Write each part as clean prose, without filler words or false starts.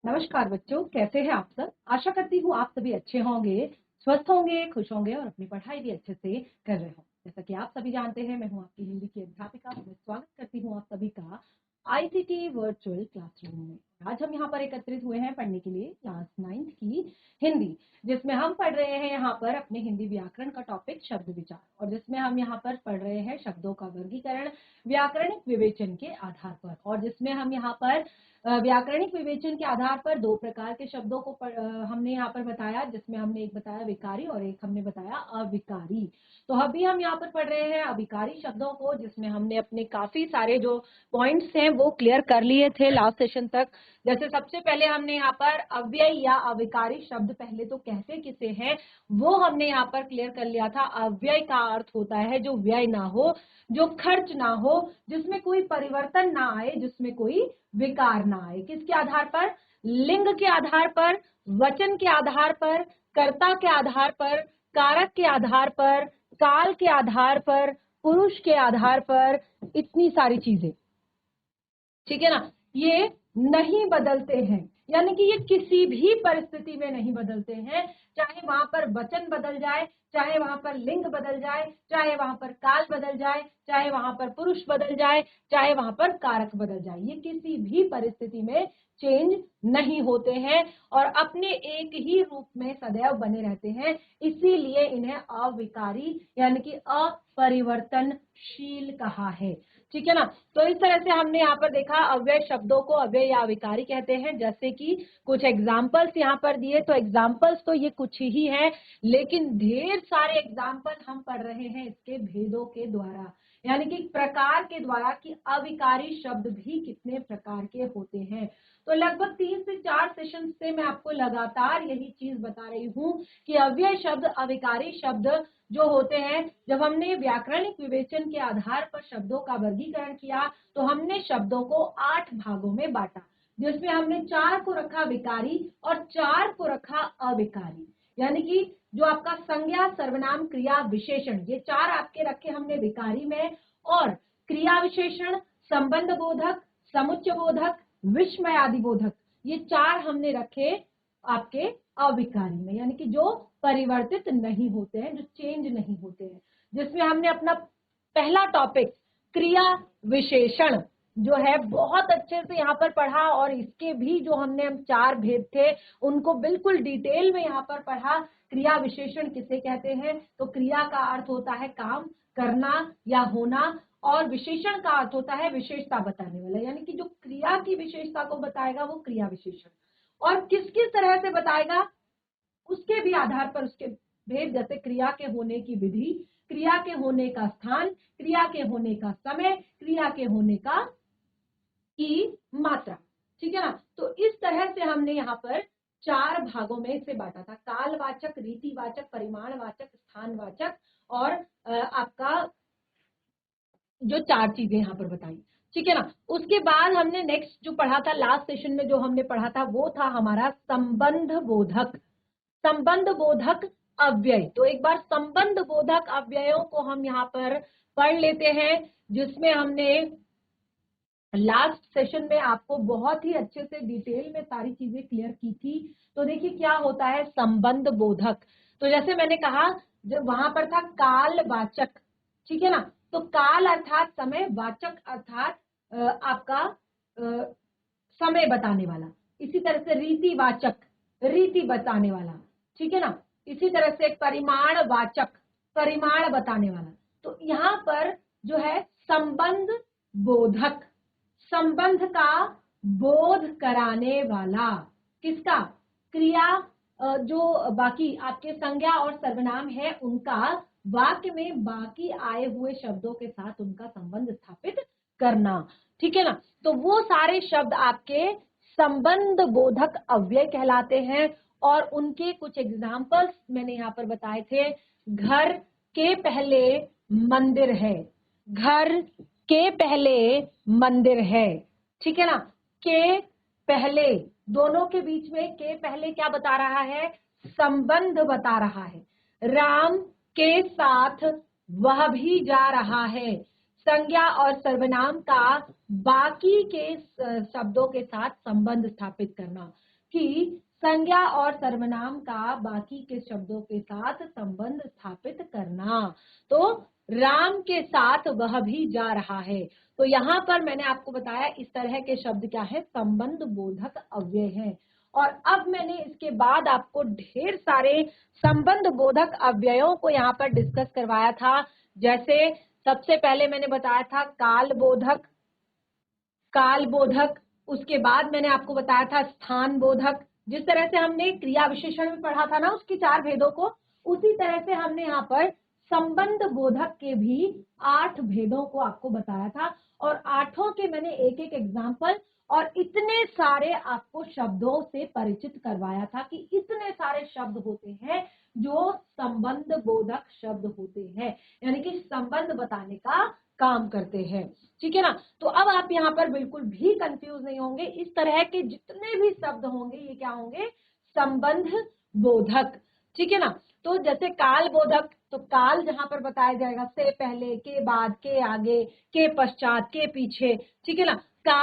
नमस्कार बच्चों, कैसे हैं आप सब। आशा करती हूँ आप सभी अच्छे होंगे, स्वस्थ होंगे, खुश होंगे और अपनी पढ़ाई भी अच्छे से कर रहे हों। जैसा कि आप सभी जानते हैं, मैं हूँ आपकी हिंदी की अध्यापिका। मैं स्वागत करती हूँ आप सभी का आईसीटी वर्चुअल क्लासरूम में। आज हम यहाँ पर एकत्रित हुए हैं पढ़ने के लिए क्लास 9th की हिंदी, जिसमें हम पढ़ रहे हैं यहाँ पर अपने हिंदी व्याकरण का टॉपिक शब्द विचार, और जिसमें हम यहाँ पर पढ़ रहे हैं शब्दों का वर्गीकरण व्याकरणिक विवेचन के आधार पर, और जिसमें हम यहाँ पर व्याकरणिक विवेचन के आधार पर दो प्रकार के शब्दों को हमने यहाँ पर बताया, जिसमें हमने एक बताया विकारी और एक हमने बताया अविकारी। तो अभी हम यहाँ पर पढ़ रहे हैं अविकारी शब्दों को, जिसमें हमने अपने काफी सारे जो पॉइंट्स हैं वो क्लियर कर लिए थे लास्ट सेशन तक। जैसे सबसे पहले हमने यहाँ पर अव्यय या अविकारी शब्द पहले तो कहते किसे हैं वो हमने यहाँ पर क्लियर कर लिया था। अव्यय का अर्थ होता है जो व्यय ना हो, जो खर्च ना हो, जिसमें कोई परिवर्तन ना आए, जिसमें कोई विकार ना आए। किसके आधार पर? लिंग के आधार पर, वचन के आधार पर, कर्ता के आधार पर, कारक के आधार पर, काल के आधार पर, पुरुष के आधार पर, इतनी सारी चीजें, ठीक है ना, ये नहीं बदलते हैं। यानी कि ये किसी भी परिस्थिति में नहीं बदलते हैं, चाहे वहां पर वचन बदल जाए, चाहे वहां पर लिंग बदल जाए, चाहे वहां पर काल बदल जाए, चाहे वहां पर पुरुष बदल जाए, चाहे वहां पर कारक बदल जाए, ये किसी भी परिस्थिति में चेंज नहीं होते हैं और अपने एक ही रूप में सदैव बने रहते हैं। इसीलिए इन्हें अविकारी यानी कि अपरिवर्तनशील कहा है, ठीक है ना। तो इस तरह से हमने यहाँ पर देखा अव्यय शब्दों को अव्यय या अविकारी कहते हैं। जैसे कि कुछ एग्जाम्पल्स यहाँ पर दिए, तो एग्जाम्पल्स तो ये कुछ ही हैं, लेकिन ढेर सारे एग्जाम्पल हम पढ़ रहे हैं इसके भेदों के द्वारा, यानी कि प्रकार के द्वारा कि अविकारी शब्द भी कितने प्रकार के होते हैं। तो लगभग 3 से 4 सेशन से मैं आपको लगातार यही चीज बता रही हूँ कि अव्यय शब्द, अविकारी शब्द जो होते हैं, जब हमने व्याकरणिक विवेचन के आधार पर शब्दों का वर्गीकरण किया तो हमने शब्दों को 8 भागों में बांटा, जिसमें हमने 4 को रखा विकारी और 4 को रखा अविकारी। यानी कि जो आपका संज्ञा, सर्वनाम, क्रिया, विशेषण, ये 4 आपके रखे हमने विकारी में, और क्रिया विशेषण, संबंध बोधक, समुच्चय बोधक, विस्मयादि बोधक, ये 4 हमने रखे आपके अविकारी में, यानी कि जो परिवर्तित नहीं होते हैं, जो चेंज नहीं होते हैं। जिसमें हमने अपना पहला टॉपिक क्रिया विशेषण जो है बहुत अच्छे से यहाँ पर पढ़ा, और इसके भी जो हमने 4 भेद थे उनको बिल्कुल डिटेल में यहाँ पर पढ़ा। क्रिया विशेषण किसे कहते हैं? तो क्रिया का अर्थ होता है काम करना या होना, और विशेषण का अर्थ होता है विशेषता बताने वाला, यानी कि जो क्रिया की विशेषता को बताएगा वो क्रिया विशेषण। और किस किस तरह से बताएगा उसके भी आधार पर उसके भेद, जैसे क्रिया के होने की विधि, क्रिया के होने का स्थान, क्रिया के होने का समय, क्रिया के होने का की मात्रा, ठीक है ना। तो इस तरह से हमने यहाँ पर 4 भागों में इसे बांटा था, कालवाचक, रीतिवाचक, परिमाणवाचक, स्थानवाचक, और आपका जो 4 चीजें यहाँ पर बताई, ठीक है ना। उसके बाद हमने नेक्स्ट जो पढ़ा था, लास्ट सेशन में जो हमने पढ़ा था वो था हमारा संबंध बोधक, संबंध बोधक अव्यय। तो एक बार संबंध बोधक अव्ययों को हम यहाँ पर पढ़ लेते हैं, जिसमें हमने लास्ट सेशन में आपको बहुत ही अच्छे से डिटेल में सारी चीजें क्लियर की थी। तो देखिए क्या होता है संबंध बोधक। तो जैसे मैंने कहा, जब वहां पर था कालवाचक, ठीक है ना, तो काल अर्थात समय, वाचक अर्थात आपका समय बताने वाला, इसी तरह से रीतिवाचक, रीति बताने वाला, ठीक है ना, इसी तरह से परिमाणवाचक, परिमाण बताने वाला। तो यहाँ पर जो है संबंध बोधक, संबंध का बोध कराने वाला, किसका? क्रिया, जो बाकी आपके संज्ञा और सर्वनाम है उनका वाक्य में बाकी आए हुए शब्दों के साथ उनका संबंध स्थापित करना, ठीक है ना। तो वो सारे शब्द आपके संबंध बोधक अव्यय कहलाते हैं, और उनके कुछ एग्जाम्पल्स मैंने यहाँ पर बताए थे। घर के पहले मंदिर है, घर के पहले मंदिर है, ठीक है ना। के पहले, दोनों के बीच में के पहले क्या बता रहा है? संबंध बता रहा है। राम के साथ वह भी जा रहा है, संज्ञा और सर्वनाम का बाकी के शब्दों के साथ संबंध स्थापित करना। कि संज्ञा और सर्वनाम का बाकी के शब्दों के साथ संबंध स्थापित करना। तो राम के साथ वह भी जा रहा है, तो यहाँ पर मैंने आपको बताया इस तरह के शब्द क्या है, संबंध बोधक अव्यय है। और अब मैंने इसके बाद आपको ढेर सारे संबंध बोधक अव्ययों को यहाँ पर डिस्कस करवाया था। जैसे सबसे पहले मैंने बताया था काल बोधक, काल बोधक, उसके बाद मैंने आपको बताया था स्थान बोधक। जिस तरह से हमने क्रिया विशेषण में पढ़ा था ना उसकी 4 भेदों को, उसी तरह से हमने यहाँ पर संबंध बोधक के भी 8 भेदों को आपको बताया था, और 8 के मैंने एक एक एग्जाम्पल और इतने सारे आपको शब्दों से परिचित करवाया था कि इतने सारे शब्द होते हैं जो संबंध बोधक शब्द होते हैं, यानी कि संबंध बताने का काम करते हैं। ठीक है ना। तो अब आप यहाँ पर बिल्कुल भी कंफ्यूज नहीं होंगे, इस तरह के जितने भी शब्द होंगे ये क्या होंगे, संबंध बोधक। ठीक है ना। तो जैसे काल बोधक, तो काल जहां पर बताया जाएगा से पहले, के बाद, के आगे, के पश्चात, के पीछे। ठीक है ना।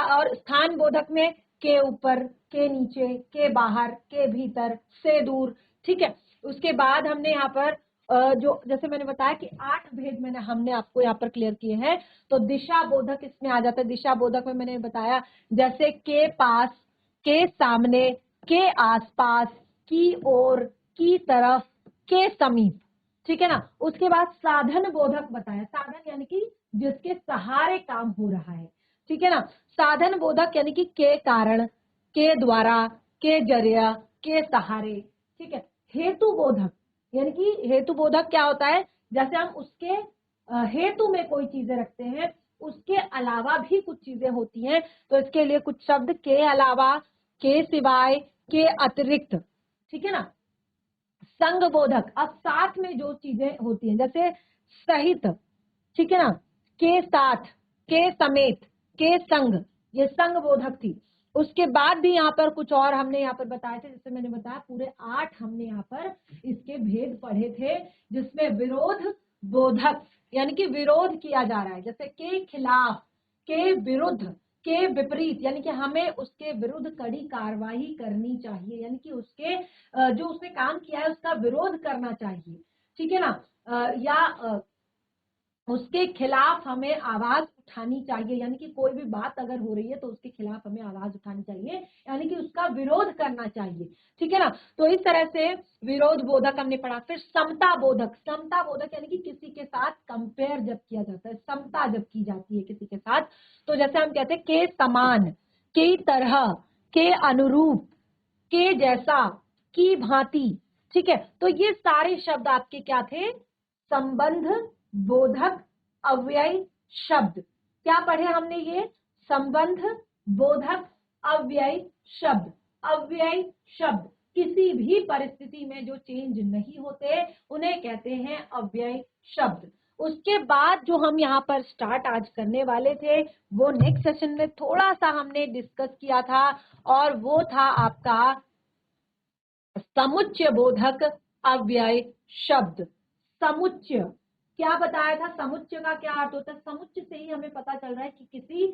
और स्थान बोधक में के ऊपर, के नीचे, के बाहर, के भीतर, से दूर। ठीक है। उसके बाद हमने यहाँ पर जो जैसे मैंने बताया कि 8 भेद हमने आपको यहाँ पर क्लियर किए हैं। तो दिशा बोधक इसमें आ जाता है। दिशा बोधक में मैंने बताया जैसे के पास, के सामने, के आसपास, की ओर, की तरफ, के समीप। ठीक है ना। उसके बाद साधन बोधक बताया, साधन यानी कि जिसके सहारे काम हो रहा है। ठीक है ना। साधन बोधक यानी कि के कारण, के द्वारा, के जरिया, के सहारे। ठीक है। हेतु बोधक यानी कि हेतु बोधक क्या होता है, जैसे हम उसके हेतु में कोई चीजें रखते हैं, उसके अलावा भी कुछ चीजें होती हैं, तो इसके लिए कुछ शब्द के अलावा, के सिवाय, के अतिरिक्त। ठीक है ना। संग बोधक, अब साथ में जो चीजें होती हैं जैसे सहित, ठीक है ना, के साथ, के समेत, के संग, ये संग बोधक थी। उसके बाद भी यहाँ पर कुछ और हमने यहाँ पर बताए थे, जैसे मैंने बताया पूरे 8 हमने यहाँ पर इसके भेद पढ़े थे, जिसमें विरोध बोधक यानी कि विरोध किया जा रहा है, जैसे के खिलाफ, के विरुद्ध, के विपरीत, यानी कि हमें उसके विरुद्ध कड़ी कार्रवाई करनी चाहिए, यानी कि उसके जो उसने काम किया है उसका विरोध करना चाहिए। ठीक है ना। या उसके खिलाफ हमें आवाज उठानी चाहिए, यानी कि कोई भी बात अगर हो रही है तो उसके खिलाफ हमें आवाज उठानी चाहिए, यानी कि उसका विरोध करना चाहिए। ठीक है ना। तो इस तरह से विरोध बोधक हमने पढ़ा। फिर समता बोधक, समता बोधक यानी कि किसी के साथ कंपेयर जब किया जाता है, समता जब की जाती है किसी के साथ, तो जैसे हम कहते हैं के समान, के तरह, के अनुरूप, के जैसा, की भांति। ठीक है। तो ये सारे शब्द आपके क्या थे, संबंध बोधक अव्यय शब्द। क्या पढ़े हमने ये, संबंध बोधक अव्यय शब्द। अव्यय शब्द किसी भी परिस्थिति में जो चेंज नहीं होते उन्हें कहते हैं अव्यय शब्द। उसके बाद जो हम यहाँ पर स्टार्ट आज करने वाले थे वो नेक्स्ट सेशन में थोड़ा सा हमने डिस्कस किया था, और वो था आपका समुच्चय बोधक अव्यय शब्द। समुच्चय क्या बताया था, समुच्चय का क्या अर्थ होता है, समुच्चय से ही हमें पता चल रहा है कि किसी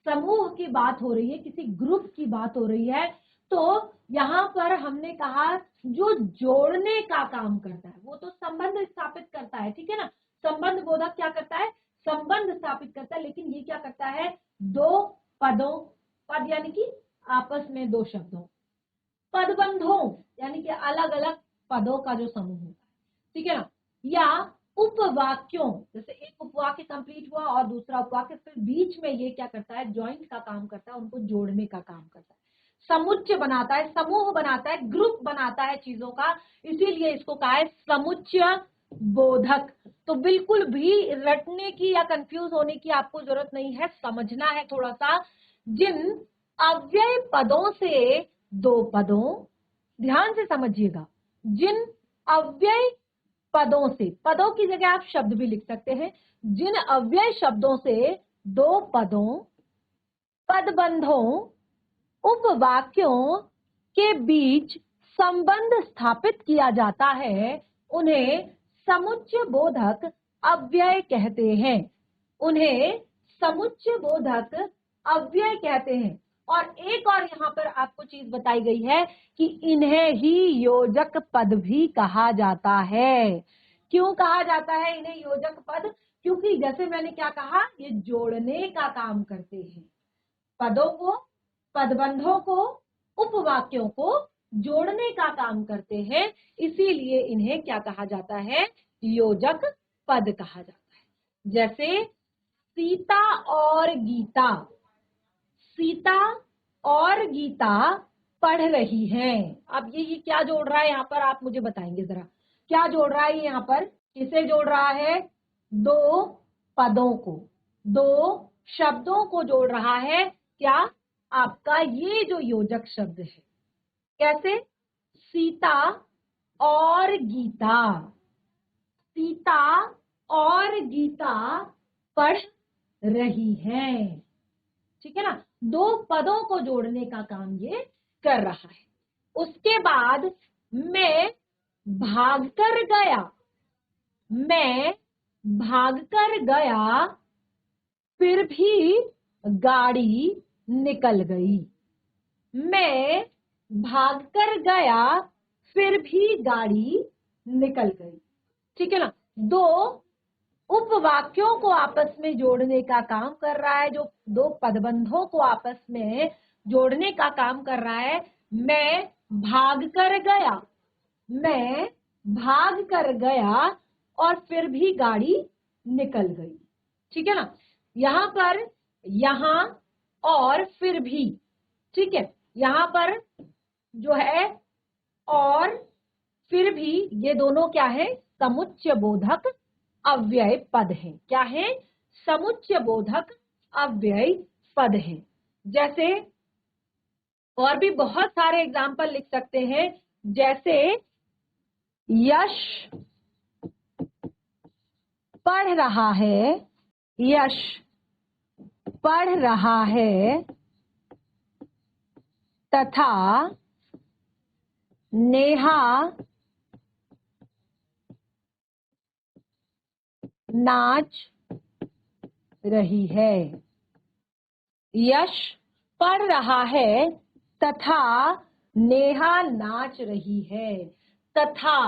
समूह की बात हो रही है, किसी ग्रुप की बात हो रही है। तो यहाँ पर हमने कहा जो जोड़ने का काम करता है वो तो संबंध स्थापित करता है। ठीक है ना। संबंध बोधक क्या करता है, संबंध स्थापित करता है, लेकिन ये क्या करता है, दो पदों, पद यानी कि आपस में दो शब्दों, पदबंधों यानी कि अलग अलग पदों का जो समूह होता है। ठीक है ना। या उपवाक्यों, जैसे एक उपवाक्य कंप्लीट हुआ और दूसरा उपवाक्य, फिर बीच में ये क्या करता है, जॉइंट का काम करता है, उनको जोड़ने का काम करता है, समुच्चय बनाता है, समूह बनाता है, ग्रुप बनाता है चीजों का, इसीलिए इसको कहा है समुच्चय बोधक। तो बिल्कुल भी रटने की या कंफ्यूज होने की आपको जरूरत नहीं है, समझना है थोड़ा सा। जिन अव्यय पदों से दो पदों, ध्यान से समझिएगा, जिन अव्यय पदों से, पदों की जगह आप शब्द भी लिख सकते हैं, जिन अव्यय शब्दों से दो पदों, पदबंधों, उपवाक्यों के बीच संबंध स्थापित किया जाता है उन्हें समुच्चय बोधक अव्यय कहते हैं। उन्हें समुच्चय बोधक अव्यय कहते हैं। और एक और यहाँ पर आपको चीज बताई गई है कि इन्हें ही योजक पद भी कहा जाता है। क्यों कहा जाता है इन्हें योजक पद? क्योंकि जैसे मैंने क्या कहा, ये जोड़ने का काम करते हैं, पदों को, पदबंधों को, उपवाक्यों को जोड़ने का काम करते हैं, इसीलिए इन्हें क्या कहा जाता है, योजक पद कहा जाता है। जैसे सीता और गीता, सीता और गीता पढ़ रही हैं। अब ये क्या जोड़ रहा है यहाँ पर, आप मुझे बताएंगे जरा, क्या जोड़ रहा है यहाँ पर, किसे जोड़ रहा है, दो पदों को, दो शब्दों को जोड़ रहा है। क्या, आपका ये जो योजक शब्द है, कैसे, सीता और गीता, सीता और गीता पढ़ रही हैं, ठीक है ना, दो पदों को जोड़ने का काम ये कर रहा है। उसके बाद मैं भागकर गया, मैं भागकर गया फिर भी गाड़ी निकल गई, मैं भागकर गया फिर भी गाड़ी निकल गई, ठीक है ना। दो उपवाक्यों को आपस में जोड़ने का काम कर रहा है, जो दो पदबंधों को आपस में जोड़ने का काम कर रहा है। मैं भाग कर गया, मैं भाग कर गया और फिर भी गाड़ी निकल गई, ठीक है ना। यहाँ पर यहाँ और फिर भी, ठीक है, यहाँ पर जो है और फिर भी, ये दोनों क्या है, समुच्चय बोधक अव्यय पद है। क्या है, समुच्चय बोधक अव्यय पद है। जैसे और भी बहुत सारे एग्जाम्पल लिख सकते हैं, जैसे यश पढ़ रहा है, यश पढ़ रहा है तथा नेहा नाच रही है। यश पढ़ रहा है तथा नेहा नाच रही है। तथा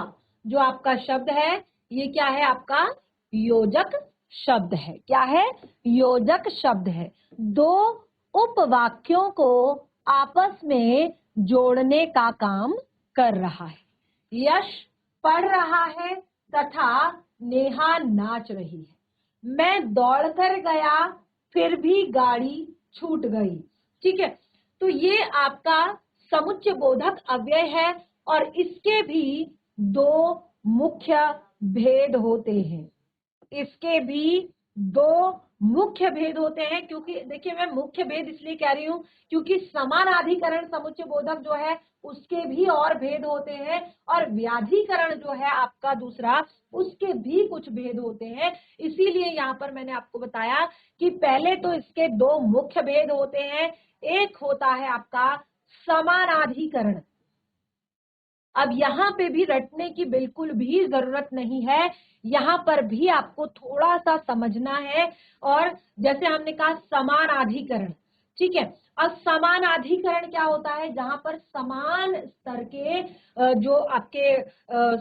जो आपका शब्द है, ये क्या है, आपका योजक शब्द है। क्या है, योजक शब्द है। दो उपवाक्यों को आपस में जोड़ने का काम कर रहा है। यश पढ़ रहा है तथा नेहा नाच रही है। मैं दौड़कर गया फिर भी गाड़ी छूट गई, ठीक है। तो ये आपका समुच्चय बोधक अव्यय है और इसके भी दो मुख्य भेद होते हैं। इसके भी दो मुख्य भेद होते हैं, क्योंकि देखिए मैं मुख्य भेद इसलिए कह रही हूँ क्योंकि समानाधिकरण समुच्चय बोधक जो है उसके भी और भेद होते हैं, और व्याधिकरण जो है आपका दूसरा, उसके भी कुछ भेद होते हैं। इसीलिए यहाँ पर मैंने आपको बताया कि पहले तो इसके दो मुख्य भेद होते हैं। एक होता है आपका समानाधिकरण। अब यहाँ पे भी रटने की बिल्कुल भी जरूरत नहीं है, यहाँ पर भी आपको थोड़ा सा समझना है। और जैसे हमने कहा समानाधिकरण, ठीक है। अब समानाधिकरण क्या होता है, जहां पर समान स्तर के जो आपके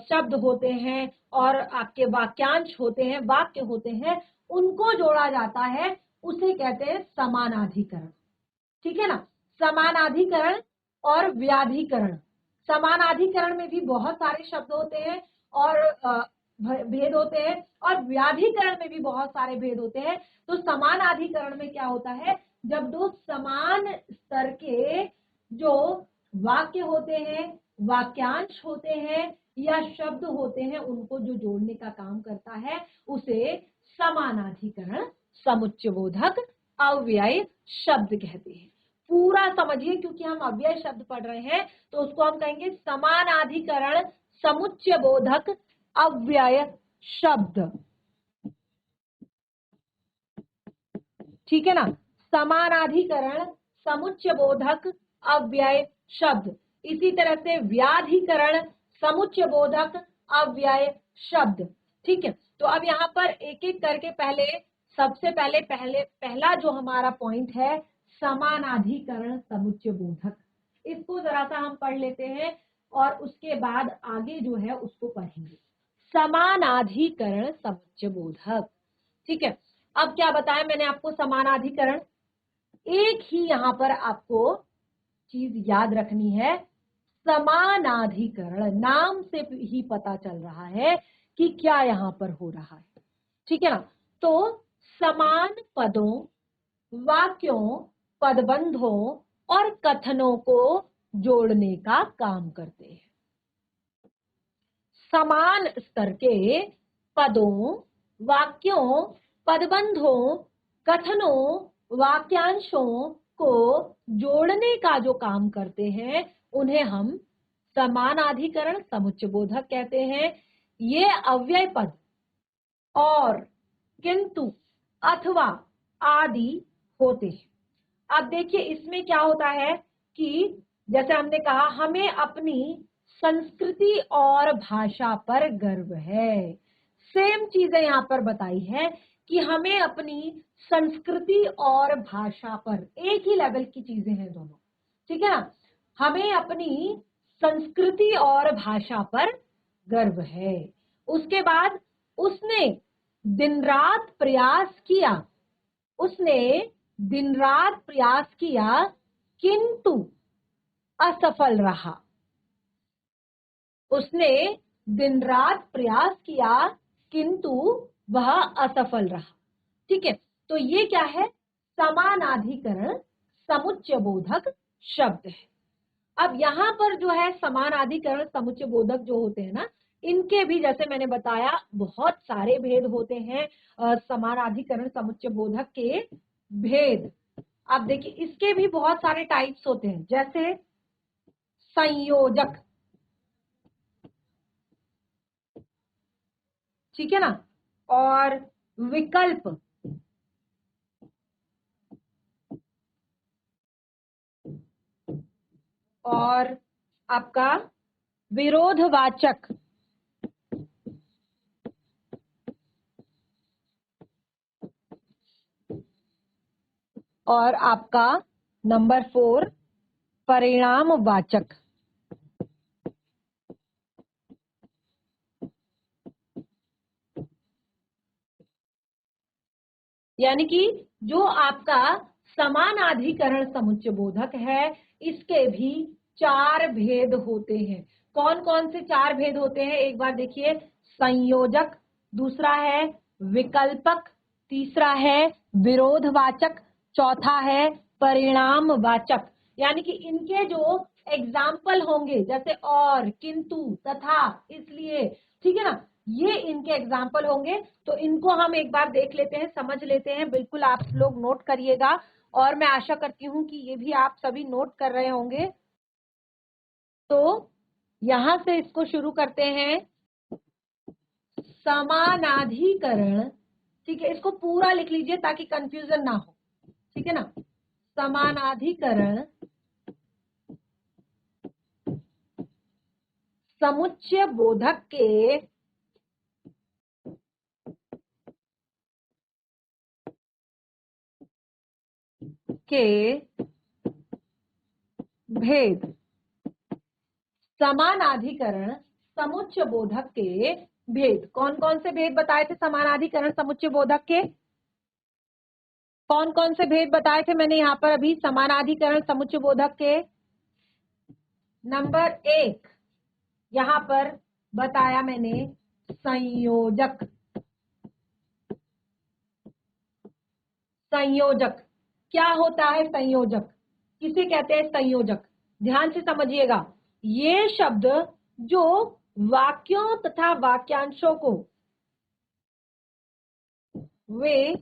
शब्द होते हैं और आपके वाक्यांश होते हैं, वाक्य होते हैं, उनको जोड़ा जाता है, उसे कहते हैं समानाधिकरण, ठीक है ना। समानाधिकरण और व्याधिकरण, समानाधिकरण में भी बहुत सारे शब्द होते हैं और भेद होते हैं, और व्याधिकरण में भी बहुत सारे भेद होते हैं। तो समानाधिकरण में क्या होता है, जब दो समान स्तर के जो वाक्य होते हैं, वाक्यांश होते हैं या शब्द होते हैं, उनको जो जोड़ने का काम करता है, उसे समानाधिकरण समुच्चय बोधक अव्यय शब्द कहते हैं। पूरा समझिए, क्योंकि हम अव्यय शब्द पढ़ रहे हैं, तो उसको हम कहेंगे समानाधिकरण समुच्चय बोधक अव्यय शब्द, ठीक है ना। समानाधिकरण समुच्चय बोधक अव्यय शब्द। इसी तरह से व्याधिकरण समुच्चय बोधक अव्यय शब्द, ठीक है। तो अब यहाँ पर एक एक करके पहले, सबसे पहले पहला जो हमारा पॉइंट है, समानाधिकरण समुच्चय बोधक। इसको जरा सा हम पढ़ लेते हैं और उसके बाद आगे जो है उसको पढ़ेंगे। समानाधिकरण समुच्चय बोधक, ठीक है। अब क्या बताया मैंने आपको समानाधिकरण, एक ही यहां पर आपको चीज याद रखनी है, समानाधिकरण नाम से ही पता चल रहा है कि क्या यहां पर हो रहा है, ठीक है ना। तो समान पदों, वाक्यों, पदबंधों और कथनों को जोड़ने का काम करते हैं। समान स्तर के पदों, वाक्यों, पदबंधों, कथनों, वाक्यांशों को जोड़ने का जो काम करते हैं उन्हें हम समानाधिकरण समुच्चय बोधक कहते हैं। ये अव्यय पद और, किंतु, अथवा आदि होते हैं। अब देखिए इसमें क्या होता है कि जैसे हमने कहा हमें अपनी संस्कृति और भाषा पर गर्व है, सेम चीजें यहां पर बताई है कि हमें अपनी संस्कृति और भाषा पर, एक ही लेवल की चीजें हैं दोनों, ठीक है ना। हमें अपनी संस्कृति और भाषा पर गर्व है। उसके बाद उसने दिन रात प्रयास किया, उसने दिन रात प्रयास किया किंतु असफल रहा। उसने दिन रात प्रयास किया किंतु वह असफल रहा, ठीक है। तो ये क्या है, समानाधिकरण समुच्चय बोधक शब्द है। अब यहां पर जो है समानाधिकरण समुच्चय बोधक जो होते हैं ना, इनके भी जैसे मैंने बताया बहुत सारे भेद होते हैं। समानाधिकरण समुच्चय बोधक के भेद, आप देखिए इसके भी बहुत सारे टाइप्स होते हैं, जैसे संयोजक, ठीक है ना, और विकल्प, और आपका विरोधवाचक, और आपका नंबर 4 परिणामवाचक। यानी कि जो आपका समानाधिकरण समुच्चय बोधक है इसके भी 4 भेद होते हैं। कौन कौन से 4 भेद होते हैं एक बार देखिए, संयोजक, दूसरा है विकल्पक, तीसरा है विरोधवाचक, चौथा है परिणामवाचक। यानी कि इनके जो एग्जाम्पल होंगे जैसे और, किंतु, तथा, इसलिए, ठीक है ना, ये इनके एग्जाम्पल होंगे। तो इनको हम एक बार देख लेते हैं, समझ लेते हैं, बिल्कुल आप लोग नोट करिएगा और मैं आशा करती हूँ कि ये भी आप सभी नोट कर रहे होंगे। तो यहां से इसको शुरू करते हैं, समानाधिकरण, ठीक है, इसको पूरा लिख लीजिए ताकि कंफ्यूजन ना हो, ठीक है ना। समानाधिकरण समुच्चय बोधक के भेद, समानाधिकरण समुच्चय बोधक के भेद, कौन कौन से भेद बताए थे समानाधिकरण समुच्चय बोधक के, कौन कौन से भेद बताए थे मैंने यहाँ पर अभी समानाधिकरण समुच्चय बोधक के। नंबर 1 यहाँ पर बताया मैंने संयोजक। संयोजक क्या होता है, संयोजक किसे कहते हैं, संयोजक ध्यान से समझिएगा। ये शब्द जो वाक्यों तथा वाक्यांशों को, वे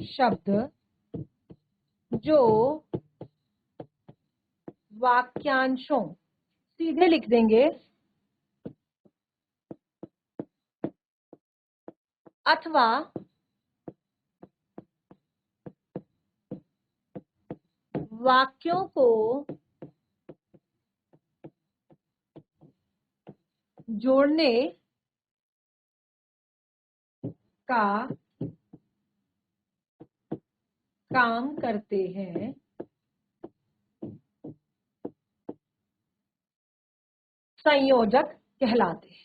शब्द जो वाक्यांशों, सीधे लिख देंगे, अथवा वाक्यों को जोड़ने का काम करते हैं, संयोजक कहलाते हैं।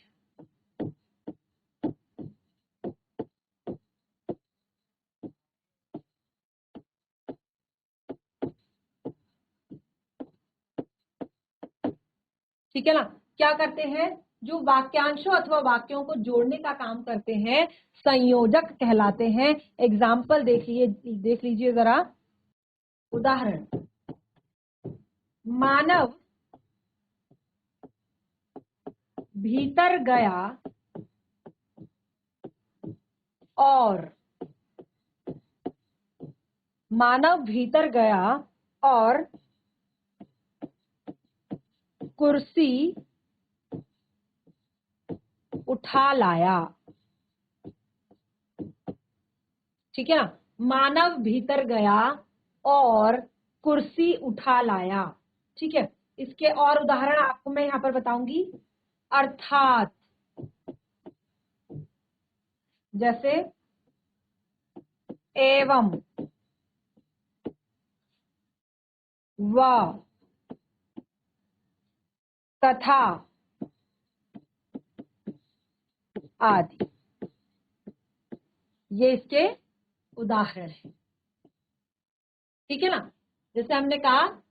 ठीक है ना। क्या करते हैं, जो वाक्यांशों अथवा वाक्यों को जोड़ने का काम करते हैं, संयोजक कहलाते हैं। एग्जाम्पल देख लीजिए जरा। उदाहरण, मानव भीतर गया और, मानव भीतर गया और कुर्सी उठा लाया। ठीक है ना, मानव भीतर गया और कुर्सी उठा लाया। ठीक है, इसके और उदाहरण आपको मैं यहां पर बताऊंगी। अर्थात, जैसे एवं, व, तथा आदि, ये इसके उदाहरण हैं। ठीक है ना, जैसे हमने कहा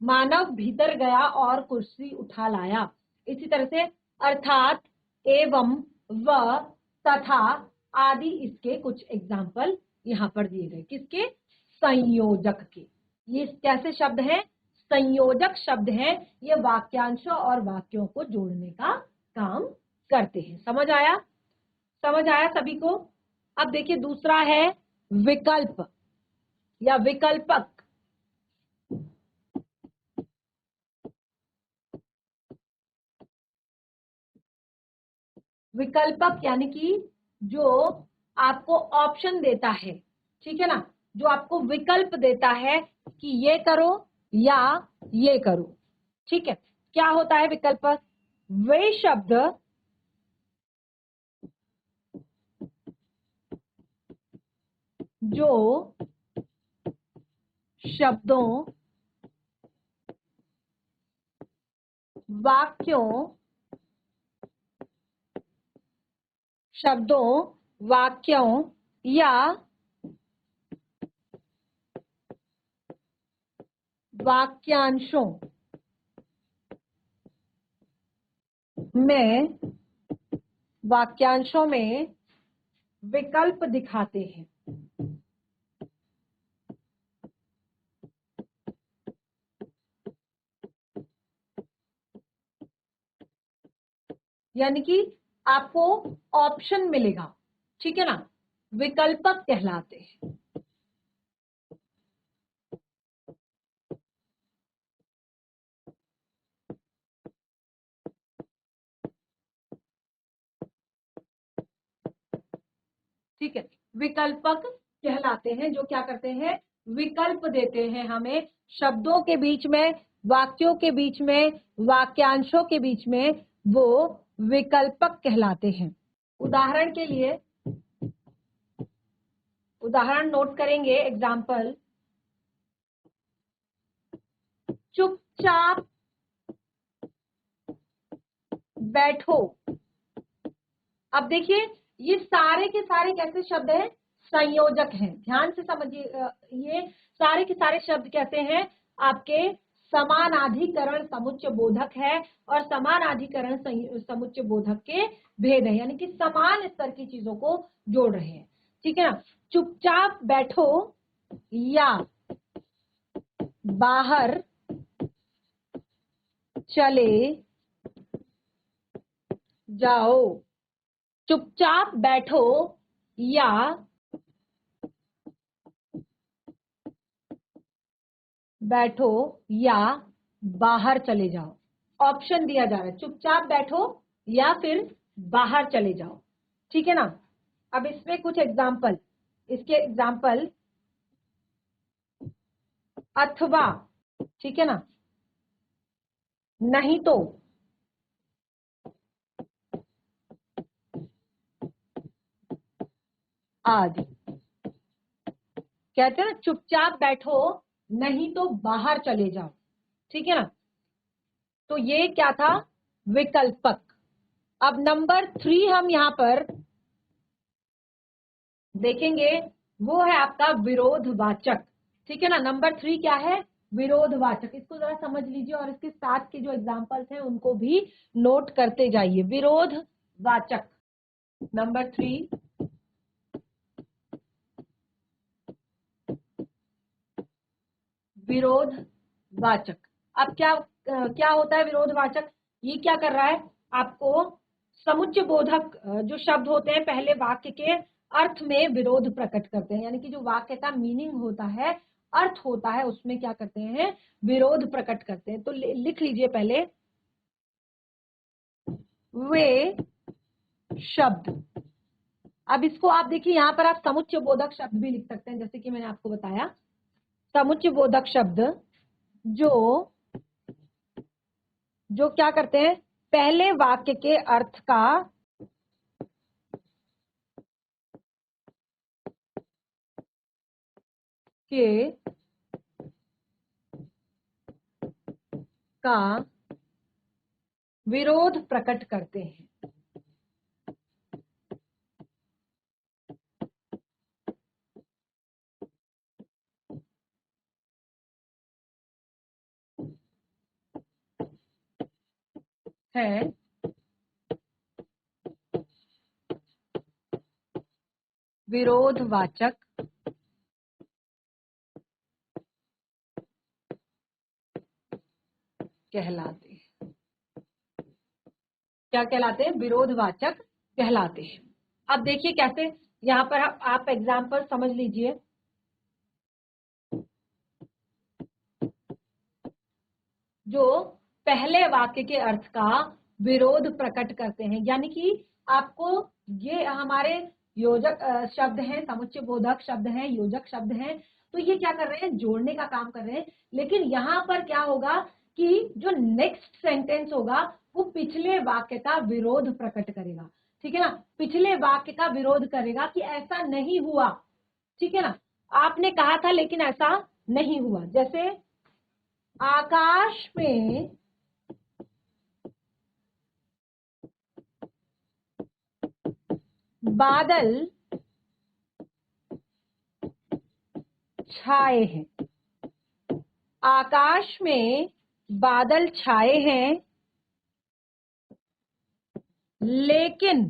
मानव भीतर गया और कुर्सी उठा लाया, इसी तरह से अर्थात, एवं, व, तथा आदि इसके कुछ एग्जाम्पल यहां पर दिए गए। किसके? संयोजक के। ये कैसे शब्द हैं? संयोजक शब्द हैं। ये वाक्यांशों और वाक्यों को जोड़ने का काम करते हैं। समझ आया? समझ आया सभी को? अब देखिए दूसरा है विकल्प या विकल्पक। विकल्पक यानी कि जो आपको ऑप्शन देता है। ठीक है ना, जो आपको विकल्प देता है कि ये करो या ये करो। ठीक है, क्या होता है विकल्पक? वे शब्द जो शब्दों, वाक्यों, शब्दों, वाक्यों या वाक्यांशों में, वाक्यांशों में विकल्प दिखाते हैं। यानी कि आपको ऑप्शन मिलेगा। ठीक है ना, विकल्पक कहलाते हैं। ठीक है, विकल्पक कहलाते हैं, जो क्या करते हैं? विकल्प देते हैं हमें शब्दों के बीच में, वाक्यों के बीच में, वाक्यांशों के बीच में, वो विकल्पक कहलाते हैं। उदाहरण के लिए, उदाहरण नोट करेंगे। एग्जाम्पल, चुपचाप बैठो। अब देखिए ये सारे के सारे कैसे शब्द हैं? संयोजक हैं। ध्यान से समझिए, ये सारे के सारे शब्द कैसे हैं? आपके समानाधिकरण समुच्चय बोधक है और समानाधिकरण समुच्चय बोधक के भेद है, यानी कि समान स्तर की चीजों को जोड़ रहे हैं। ठीक है ना, चुपचाप बैठो या बाहर चले जाओ। चुपचाप बैठो या बैठो या बाहर चले जाओ। ऑप्शन दिया जा रहा है, चुपचाप बैठो या फिर बाहर चले जाओ। ठीक है ना, अब इसमें कुछ एग्जाम्पल, इसके एग्जाम्पल, अथवा, ठीक है ना, नहीं तो, आदि। कहते हैं ना चुपचाप बैठो नहीं तो बाहर चले जाओ, ठीक है ना। तो ये क्या था, विकल्पक। अब नंबर 3 हम यहां पर देखेंगे, वो है आपका विरोधवाचक, ठीक है ना। नंबर 3 क्या है, विरोधवाचक। इसको जरा समझ लीजिए और इसके साथ के जो एग्जाम्पल्स हैं उनको भी नोट करते जाइए। विरोधवाचक नंबर 3, विरोधवाचक। अब क्या होता है विरोधवाचक, ये क्या कर रहा है, आपको समुच्चय बोधक जो शब्द होते हैं पहले वाक्य के अर्थ में विरोध प्रकट करते हैं, यानी कि जो वाक्य का मीनिंग होता है, अर्थ होता है, उसमें क्या करते हैं, विरोध प्रकट करते हैं। तो लिख लीजिए पहले, वे शब्द। अब इसको आप देखिए, यहां पर आप समुच्चय बोधक शब्द भी लिख सकते हैं, जैसे कि मैंने आपको बताया, समुच्चय बोधक शब्द जो जो क्या करते हैं, पहले वाक्य के अर्थ का के का विरोध प्रकट करते हैं। है विरोधवाचक कहलाते हैं। क्या कहलाते हैं, विरोधवाचक कहलाते हैं। अब देखिए कैसे, यहां पर आप एग्जाम्पल समझ लीजिए। जो पहले वाक्य के अर्थ का विरोध प्रकट करते हैं, यानी कि आपको ये हमारे योजक शब्द हैं, समुच्चय बोधक शब्द हैं, योजक शब्द हैं, तो ये क्या कर रहे हैं, जोड़ने का काम कर रहे हैं। लेकिन यहां पर क्या होगा कि जो नेक्स्ट सेंटेंस होगा वो पिछले वाक्य का विरोध प्रकट करेगा, ठीक है ना। पिछले वाक्य का विरोध करेगा कि ऐसा नहीं हुआ, ठीक है ना, आपने कहा था लेकिन ऐसा नहीं हुआ। जैसे आकाश में बादल छाए हैं, आकाश में बादल छाए हैं, लेकिन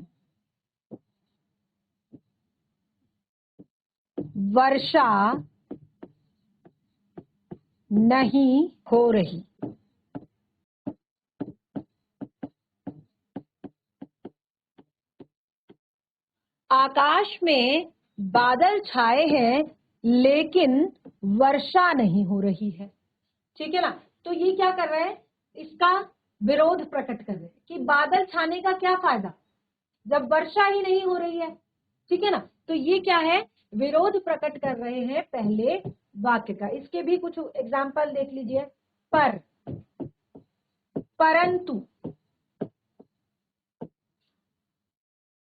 वर्षा नहीं हो रही। आकाश में बादल छाए हैं लेकिन वर्षा नहीं हो रही है, ठीक है ना। तो ये क्या कर रहे हैं, इसका विरोध प्रकट कर रहे हैं कि बादल छाने का क्या फायदा जब वर्षा ही नहीं हो रही है, ठीक है ना। तो ये क्या है, विरोध प्रकट कर रहे हैं पहले वाक्य का। इसके भी कुछ एग्जाम्पल देख लीजिए। पर, परंतु,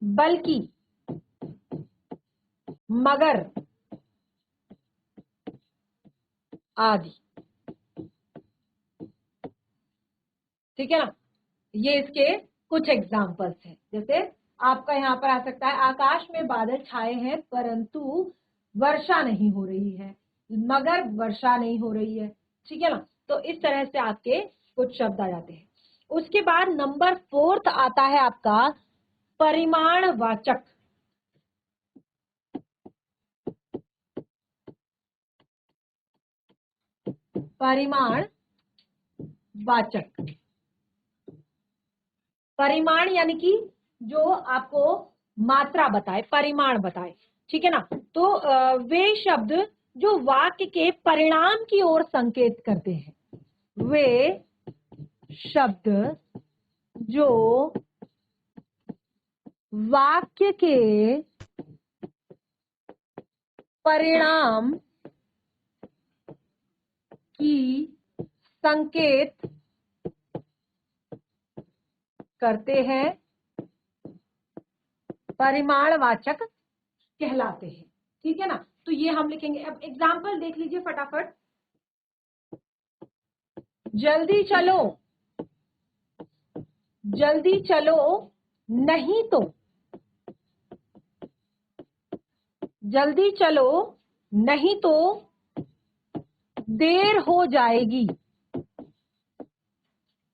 बल्कि, मगर आदि, ठीक है ना। ये इसके कुछ एग्जाम्पल्स हैं। जैसे आपका यहाँ पर आ सकता है, आकाश में बादल छाए हैं परंतु वर्षा नहीं हो रही है, मगर वर्षा नहीं हो रही है, ठीक है ना। तो इस तरह से आपके कुछ शब्द आ जाते हैं। उसके बाद नंबर 4 आता है आपका परिमाणवाचक। परिमाणवाचक, परिमाण यानी कि जो आपको मात्रा बताए, परिमाण बताए, ठीक है ना। तो वे शब्द जो वाक्य के परिणाम की ओर संकेत करते हैं, वे शब्द जो वाक्य के परिणाम की संकेत करते हैं, परिमाणवाचक कहलाते हैं, ठीक है ना। तो ये हम लिखेंगे। अब एग्जाम्पल देख लीजिए फटाफट। जल्दी चलो, जल्दी चलो, नहीं तो, जल्दी चलो नहीं तो देर हो जाएगी,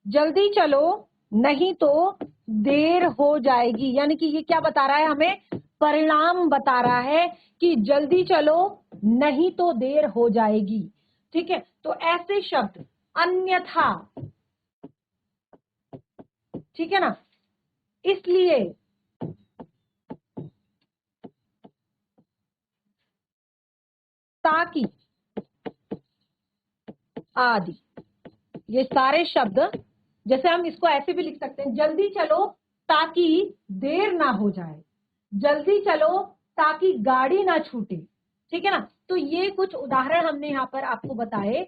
जल्दी चलो नहीं तो देर हो जाएगी। यानी कि ये क्या बता रहा है हमें, परिणाम बता रहा है कि जल्दी चलो नहीं तो देर हो जाएगी। ठीक है, तो ऐसे शब्द अन्यथा, ठीक है ना, इसलिए, ताकि आदि, ये सारे शब्द, जैसे हम इसको ऐसे भी लिख सकते हैं, जल्दी चलो ताकि देर ना हो जाए, जल्दी चलो ताकि गाड़ी ना छूटे। ठीक है ना, तो ये कुछ उदाहरण हमने यहाँ पर आपको बताए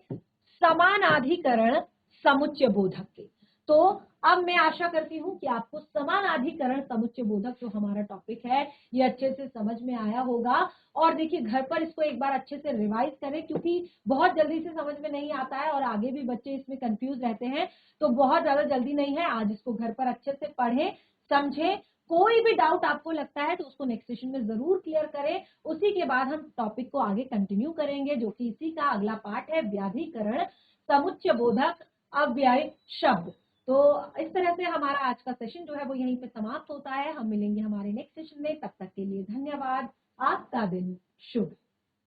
समानाधिकरण समुच्चय बोधक के। तो अब मैं आशा करती हूं कि आपको समानाधिकरण समुच्चय बोधक जो हमारा टॉपिक है ये अच्छे से समझ में आया होगा। और देखिए घर पर इसको एक बार अच्छे से रिवाइज करें, क्योंकि बहुत जल्दी से समझ में नहीं आता है और आगे भी बच्चे इसमें कंफ्यूज रहते हैं। तो बहुत ज्यादा जल्दी नहीं है, आज इसको घर पर अच्छे से पढ़ें, समझें। कोई भी डाउट आपको लगता है तो उसको नेक्स्ट सेशन में जरूर क्लियर करें। उसी के बाद हम टॉपिक को आगे कंटिन्यू करेंगे, जो कि इसी का अगला पार्ट है, व्याधिकरण समुच्चय बोधक अव्यय शब्द। तो इस तरह से हमारा आज का सेशन जो है वो यहीं पे समाप्त होता है। हम मिलेंगे हमारे नेक्स्ट सेशन में, तब तक के लिए धन्यवाद। आपका दिन शुभ।